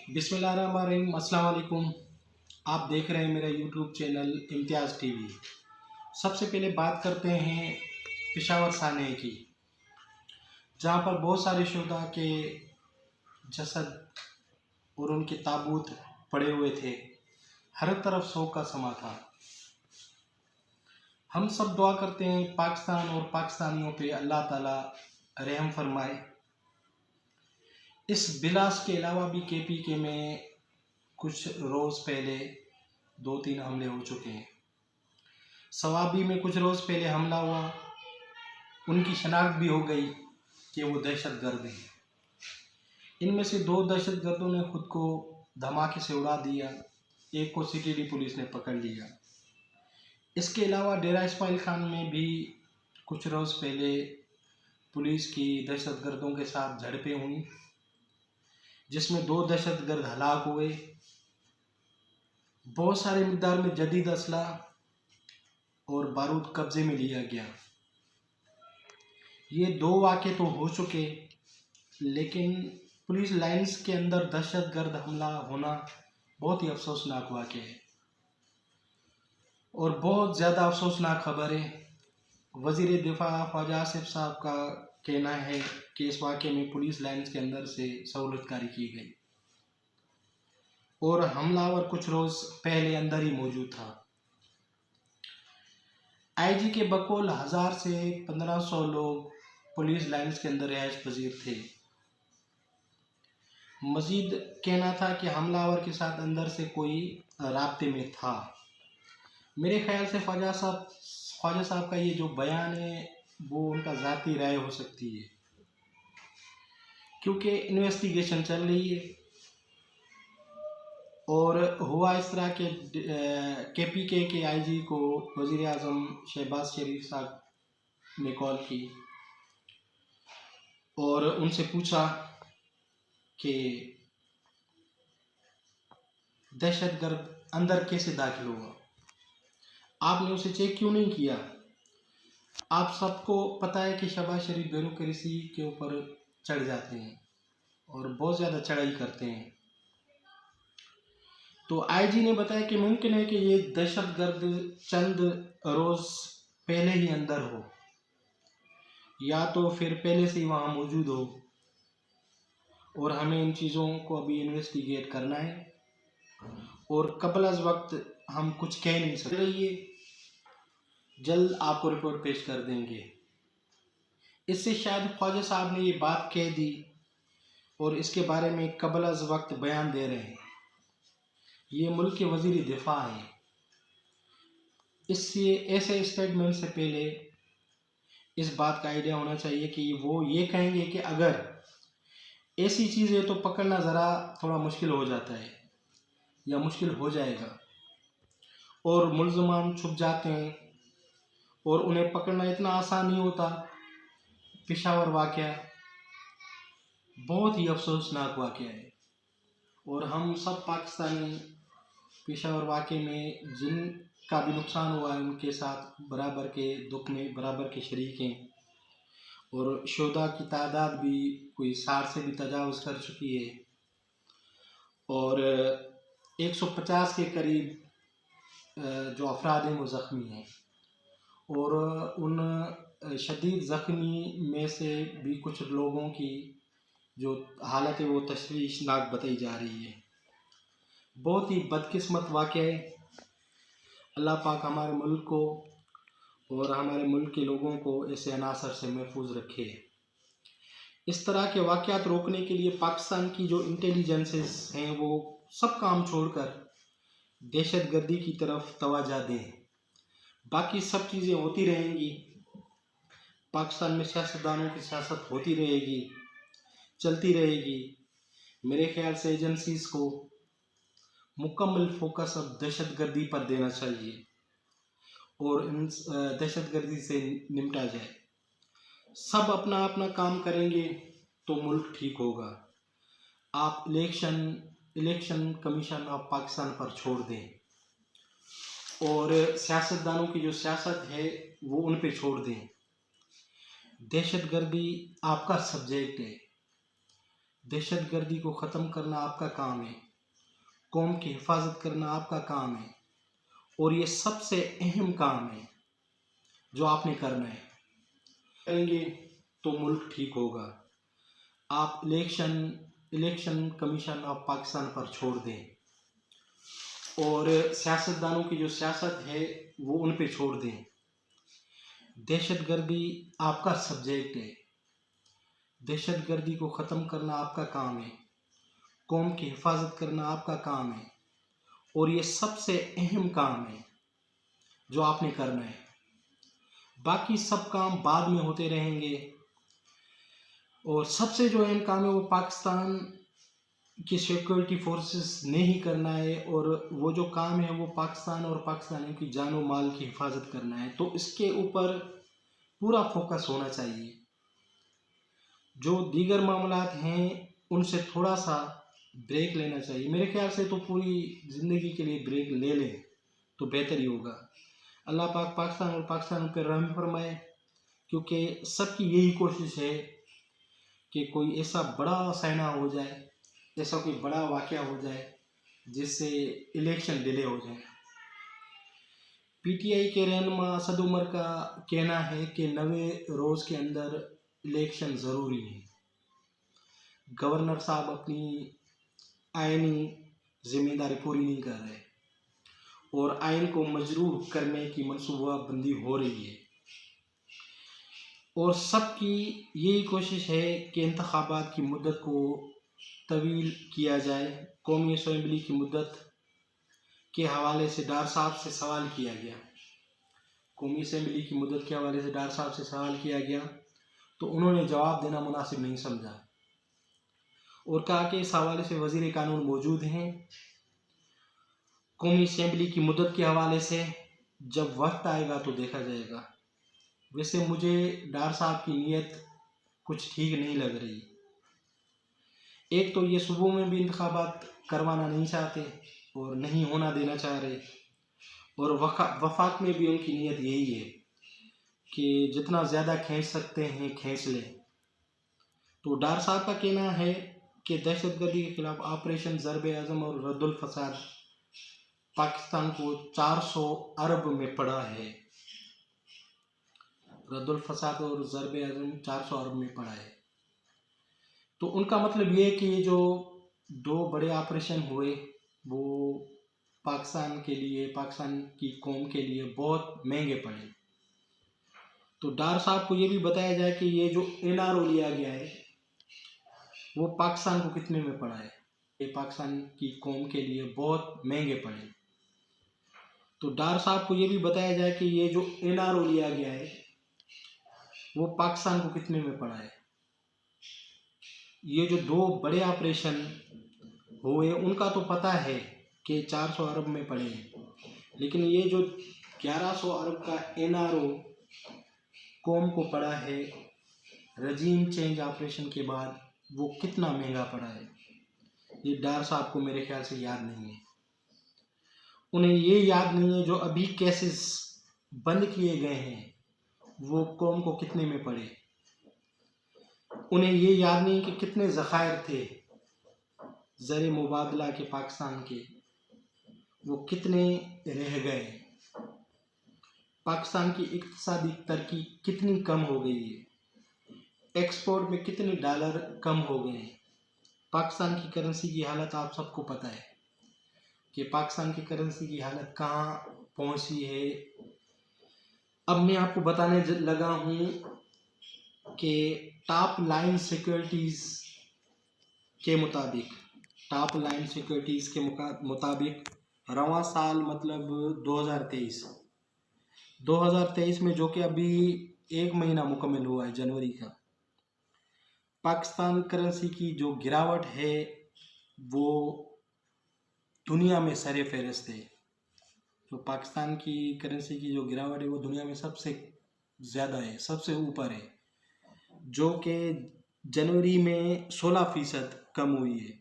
बिस्मिल्लाहिर्रहमानिर्रहीम। अस्सलाम वालेकुम। आप देख रहे हैं मेरा यूट्यूब चैनल इम्तियाज़ टीवी। सबसे पहले बात करते हैं पेशावर साने की, जहाँ पर बहुत सारे शुहदा के जसद और उनके ताबूत पड़े हुए थे। हर तरफ शोक का समा था। हम सब दुआ करते हैं पाकिस्तान और पाकिस्तानियों पे अल्लाह ताला रहम फरमाए। इस बिलास के अलावा भी KPK में कुछ रोज़ पहले 2-3 हमले हो चुके हैं। सवाबी में कुछ रोज़ पहले हमला हुआ, उनकी शनाख्त भी हो गई कि वो दहशतगर्द हैं। इनमें से 2 दहशतगर्दों ने खुद को धमाके से उड़ा दिया, एक को CTD पुलिस ने पकड़ लिया। इसके अलावा डेरा इस्माइल खान में भी कुछ रोज़ पहले पुलिस की दहशतगर्दों के साथ झड़पें हुई, जिसमें 2 दहशतगर्द हलाक हुए। बहुत सारे मिक़दार में जदीद असला और बारूद कब्जे में लिया गया। ये 2 वाक़े तो हो चुके, लेकिन पुलिस लाइंस के अंदर दहशतगर्द हमला होना बहुत ही अफसोसनाक वाक़े है और बहुत ज़्यादा अफसोसनाक खबर है। वज़ीर दिफा ख्वाजा आसिफ साहब का कहना है कि इस वाक़े में पुलिस लाइंस के अंदर से सहूलतकारी की गई और हमलावर कुछ रोज़ पहले अंदर ही मौजूद था। IG के बकौल 1000 से 1500 लोग पुलिस लाइंस के अंदर रिहाइश पजीर थे। मजीद कहना था कि हमलावर के साथ अंदर से कोई राब्ते में था। मेरे ख्याल से ख्वाजा साहब का ये जो बयान है वो उनका ज़ाती राय हो सकती है, क्योंकि इन्वेस्टिगेशन चल रही है। और हुआ इस तरह के KPK के IG को वज़ीर आज़म शहबाज शरीफ साहब ने कॉल की और उनसे पूछा कि दहशतगर्द अंदर कैसे दाखिल हुआ, आपने उसे चेक क्यों नहीं किया। आप सबको पता है कि शहबाज शरीफ ब्यूरोक्रेसी के ऊपर चढ़ जाते हैं और बहुत ज़्यादा चढ़ाई करते हैं। तो IG ने बताया कि मुमकिन है कि ये दहशतगर्द चंद रोज़ पहले ही अंदर हो, या तो फिर पहले से ही वहाँ मौजूद हो, और हमें इन चीज़ों को अभी इन्वेस्टिगेट करना है और कबल अज़ वक्त हम कुछ कह नहीं सकते। ये जल्द आपको रिपोर्ट पेश कर देंगे। इससे शायद ख्वाजा साहब ने ये बात कह दी और इसके बारे में कबल अज़ वक्त बयान दे रहे हैं। ये मुल्क के वज़ीर दिफा हैं। इससे ऐसे स्टेटमेंट से पहले इस बात का आइडिया होना चाहिए कि वो ये कहेंगे कि अगर ऐसी चीज़ है तो पकड़ना ज़रा थोड़ा मुश्किल हो जाता है या मुश्किल हो जाएगा, और मुल्ज़मान छुप जाते हैं और उन्हें पकड़ना इतना आसान नहीं होता। पेशावर वाक़या बहुत ही अफसोसनाक वाक़या है और हम सब पाकिस्तानी पेशावर वाक़े में जिनका भी नुकसान हुआ है उनके साथ बराबर के दुख में बराबर के शरीक हैं। और शुहदा की तादाद भी कोई 60 से भी तजावुज़ कर चुकी है और 150 के करीब जो अफराद हैं वो ज़ख्मी हैं, और उन शदीद ज़ख्मी में से भी कुछ लोगों की जो हालत है वो तशवीशनाक बताई जा रही है। बहुत ही बदकिस्मत वाक़या है। अल्लाह पाक हमारे मुल्क को और हमारे मुल्क के लोगों को ऐसे अनासर से महफूज रखे। इस तरह के वाक़यात रोकने के लिए पाकिस्तान की जो इंटेलिजेंसेस हैं वो सब काम छोड़कर दहशतगर्दी की तरफ तवज्जो दें। बाकी सब चीज़ें होती रहेंगी, पाकिस्तान में सियासतदानों की सियासत होती रहेगी, चलती रहेगी। मेरे ख्याल से एजेंसीज़ को मुकम्मल फोकस अब दहशतगर्दी पर देना चाहिए और इन दहशतगर्दी से निपटा जाए। सब अपना अपना काम करेंगे तो मुल्क ठीक होगा। आप इलेक्शन कमीशन ऑफ पाकिस्तान पर छोड़ दें और सियासतदानों की जो सियासत है वो उन पे छोड़ दें। दहशतगर्दी आपका सब्जेक्ट है, दहशतगर्दी को ख़त्म करना आपका काम है, कौम की हिफाजत करना आपका काम है, और ये सबसे अहम काम है जो आपने करना है। करेंगे तो मुल्क ठीक होगा। आप इलेक्शन कमीशन ऑफ पाकिस्तान पर छोड़ दें और सियासतदानों की जो सियासत है वो उन पे छोड़ दें। दहशतगर्दी आपका सब्जेक्ट है, दहशतगर्दी को ख़त्म करना आपका काम है, कौम की हिफाजत करना आपका काम है, और ये सबसे अहम काम है जो आपने करना है। बाकी सब काम बाद में होते रहेंगे, और सबसे जो अहम काम है वो पाकिस्तान की सिक्योरिटी फोर्सेस ने ही करना है, और वो जो काम है वो पाकिस्तान और पाकिस्तानियों की जान और माल की हिफाजत करना है। तो इसके ऊपर पूरा फोकस होना चाहिए। जो दीगर मामलात हैं उनसे थोड़ा सा ब्रेक लेना चाहिए। मेरे ख्याल से तो पूरी ज़िंदगी के लिए ब्रेक ले लें तो बेहतर ही होगा। अल्लाह पाक पाकिस्तान और पाकिस्तान पर रहम फरमाए, क्योंकि सबकी यही कोशिश है कि कोई ऐसा बड़ा साइना हो जाए, ऐसा कोई बड़ा वाक़या हो जाए जिससे इलेक्शन डिले हो जाए। पीटीआई के रहनुमा असद उमर का कहना है कि 90 रोज़ के अंदर इलेक्शन ज़रूरी है। गवर्नर साहब अपनी आइनी जिम्मेदारी पूरी नहीं कर रहे और आइन को मजरूह करने की मनसूबाबंदी हो रही है, और सबकी यही कोशिश है कि इंतखाबात की मुद्दत को तवील किया जाए। कौमी असम्बली की मुद्दत के हवाले से डार साहब से सवाल किया गया, कौमी असम्बली की मुद्दत के हवाले से डार साहब से सवाल किया गया तो उन्होंने जवाब देना मुनासिब नहीं समझा और कहा कि इस हवाले से वज़ीर कानून मौजूद हैं। कौमी असम्बली की मुद्दत के हवाले से जब वक्त आएगा तो देखा जाएगा। वैसे मुझे डार साहब की नीयत कुछ ठीक नहीं लग रही। एक तो ये सूबों में भी इंतखाबात करवाना नहीं चाहते और नहीं होना देना चाह रहे, और वफाक में भी उनकी नीयत यही है कि जितना ज़्यादा खींच सकते हैं खींच लें। तो डार साहब का कहना है कि दहशतगर्दी के खिलाफ ऑपरेशन ज़र्ब-ए-आज़म और रद्दुल फसाद पाकिस्तान को 400 अरब में पड़ा है। रद्दुल फसाद और ज़र्ब-ए-आज़म 400 अरब में पड़ा है। तो उनका मतलब ये है कि ये जो दो बड़े ऑपरेशन हुए वो पाकिस्तान के लिए, पाकिस्तान की कौम के लिए बहुत महंगे पड़े। तो डार साहब को ये भी बताया जाए कि ये जो NRO लिया गया है वो पाकिस्तान को कितने में पड़ा है। ये पाकिस्तान की कौम के लिए बहुत महंगे पड़े। तो डार साहब को ये भी बताया जाए कि ये जो NRO लिया गया है वो पाकिस्तान को कितने में पड़ा है। ये जो दो बड़े ऑपरेशन हुए उनका तो पता है कि 400 अरब में पड़े हैं, लेकिन ये जो 1100 अरब का NRO कौम को पड़ा है रजीम चेंज ऑपरेशन के बाद, वो कितना महंगा पड़ा है ये डार साहब को मेरे ख्याल से याद नहीं है। उन्हें ये याद नहीं है जो अभी केसेस बंद किए गए हैं वो कौम को कितने में पड़े। उन्हें ये याद नहीं कि कितने ज़खायर थे ज़र मुबादला के पाकिस्तान के, वो कितने रह गए। पाकिस्तान की इक़्तिसादी तरक्की कितनी कम हो गई है, एक्सपोर्ट में कितने डॉलर कम हो गए हैं। पाकिस्तान की करेंसी की हालत आप सबको पता है कि पाकिस्तान की करेंसी की हालत कहाँ पहुँची है। अब मैं आपको बताने लगा हूँ कि टॉप लाइन सिक्योरिटीज़ के मुताबिक रवां साल मतलब 2023 में, जो कि अभी 1 महीना मुकम्मल हुआ है जनवरी का, पाकिस्तान करेंसी की जो गिरावट है वो दुनिया में सरे फहरिस्त है। जो पाकिस्तान की करेंसी की जो गिरावट है वो दुनिया में सबसे ज़्यादा है, सबसे ऊपर है, जो कि जनवरी में 16% कम हुई है।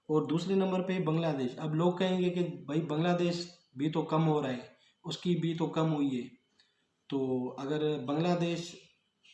और दूसरे नंबर पे बांग्लादेश। अब लोग कहेंगे कि भाई बांग्लादेश भी तो कम हो रहा है, उसकी भी तो कम हुई है। तो अगर बांग्लादेश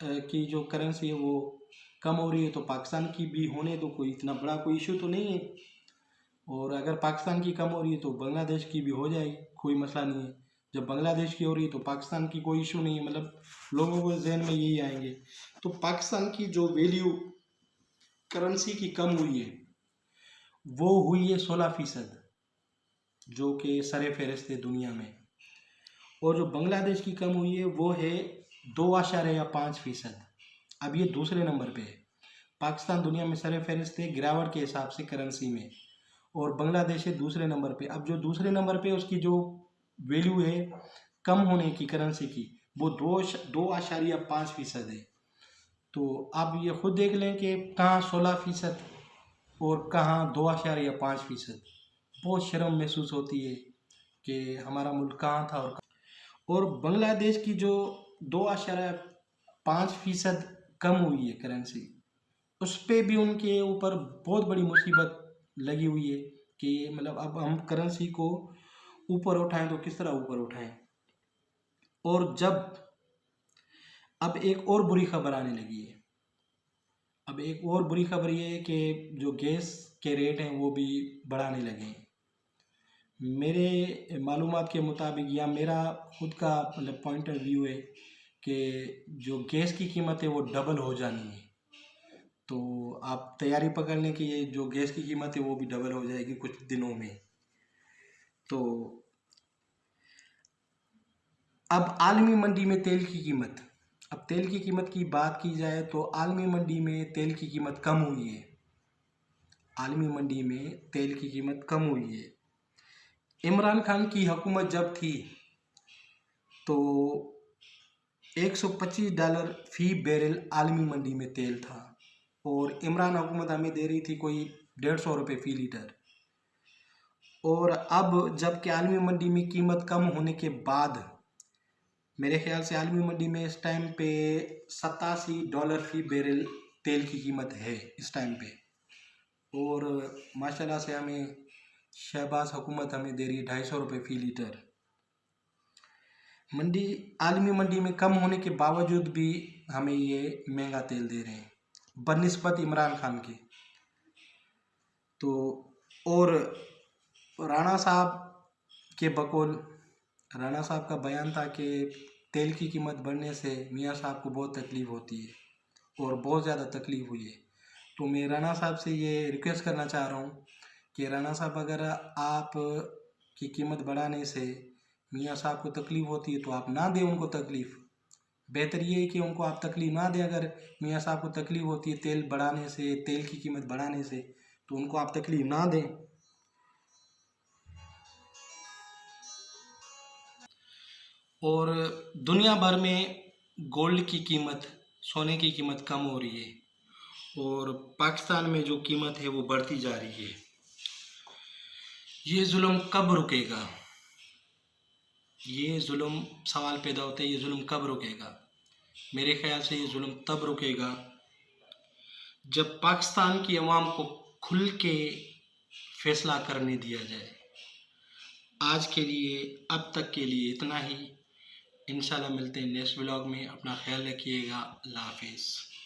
की जो करेंसी है वो कम हो रही है तो पाकिस्तान की भी होने दो, कोई इतना बड़ा कोई इशू तो नहीं है। और अगर पाकिस्तान की कम हो रही है तो बांग्लादेश की भी हो जाएगी, कोई मसला नहीं है। जब बांग्लादेश की हो रही है तो पाकिस्तान की कोई इशू नहीं है, मतलब लोगों को जहन में यही आएंगे। तो पाकिस्तान की जो वैल्यू करेंसी की कम हुई है वो हुई है 16%, जो कि सरे फहरिस्त है दुनिया में। और जो बांग्लादेश की कम हुई है वो है 2.5%। अब ये दूसरे नंबर पे है। पाकिस्तान दुनिया में सरे फहरिस्त है गिरावट के हिसाब से करेंसी में, और बांग्लादेश है दूसरे नंबर पे। अब जो दूसरे नंबर पे उसकी जो वैल्यू है कम होने की करेंसी की, वो 2.5% है। तो आप ये खुद देख लें कि कहाँ 16% और कहाँ 2.5%। बहुत शर्म महसूस होती है कि हमारा मुल्क कहाँ था और बांग्लादेश की जो 2.5% कम हुई है करेंसी, उस पर भी उनके ऊपर बहुत बड़ी मुसीबत लगी हुई है कि मतलब अब हम करेंसी को ऊपर उठाएं तो किस तरह ऊपर उठाएं। और जब अब एक और बुरी खबर आने लगी है, अब एक और बुरी खबर ये है कि जो गैस के रेट हैं वो भी बढ़ाने लगे हैं। मेरे मालूमात के मुताबिक या मेरा खुद का मतलब पॉइंट ऑफ व्यू है कि जो गैस की कीमत है वो डबल हो जानी है। तो आप तैयारी पकड़ लें कि ये जो गैस की कीमत है वो भी डबल हो जाएगी कुछ दिनों में। तो अब आलमी मंडी में तेल की कीमत, अब तेल की कीमत की बात की जाए तो आलमी मंडी में तेल की कीमत कम हुई है। आलमी मंडी में तेल की कीमत कम हुई है। इमरान खान की हुकूमत जब थी तो $125 फी बैरल आलमी मंडी में तेल था, और इमरान हुकूमत हमें दे रही थी कोई 150 रुपये फ़ी लीटर। और अब जब कि आलमी मंडी में कीमत कम होने के बाद मेरे ख्याल से आलमी मंडी में इस टाइम पे $87 फी बैरल तेल की कीमत है इस टाइम पे। और माशाल्लाह से हमें शहबाज हुकूमत हमें दे रही है 250 रुपये फ़ी लीटर। मंडी आलमी मंडी में कम होने के बावजूद भी हमें ये महंगा तेल दे रहे हैं बनिस्बत इमरान खान के। तो और राणा साहब के बकौल, राणा साहब का बयान था कि तेल की कीमत बढ़ने से मियाँ साहब को बहुत तकलीफ़ होती है और बहुत ज़्यादा तकलीफ़ हुई है। तो मैं राणा साहब से ये रिक्वेस्ट करना चाह रहा हूँ कि राणा साहब अगर आप की कीमत बढ़ाने से मियाँ साहब को तकलीफ़ होती है तो आप ना दें उनको तकलीफ़। बेहतर ये है कि उनको आप तकलीफ़ ना दें। अगर मियाँ साहब को तकलीफ़ होती है तेल बढ़ाने से, तेल की कीमत बढ़ाने से, तो उनको आप तकलीफ़ ना दें। और दुनिया भर में गोल्ड की कीमत, सोने की कीमत कम हो रही है और पाकिस्तान में जो कीमत है वो बढ़ती जा रही है। ये जुल्म कब रुकेगा? ये जुल्म सवाल पैदा होता है, ये जुल्म कब रुकेगा? मेरे ख्याल से ये जुल्म तब रुकेगा जब पाकिस्तान की अवाम को खुल के फैसला करने दिया जाए। आज के लिए, अब तक के लिए इतना ही। इंशाल्लाह मिलते हैं नेक्स्ट व्लॉग में। अपना ख्याल रखिएगा। अल्लाह हाफिज़।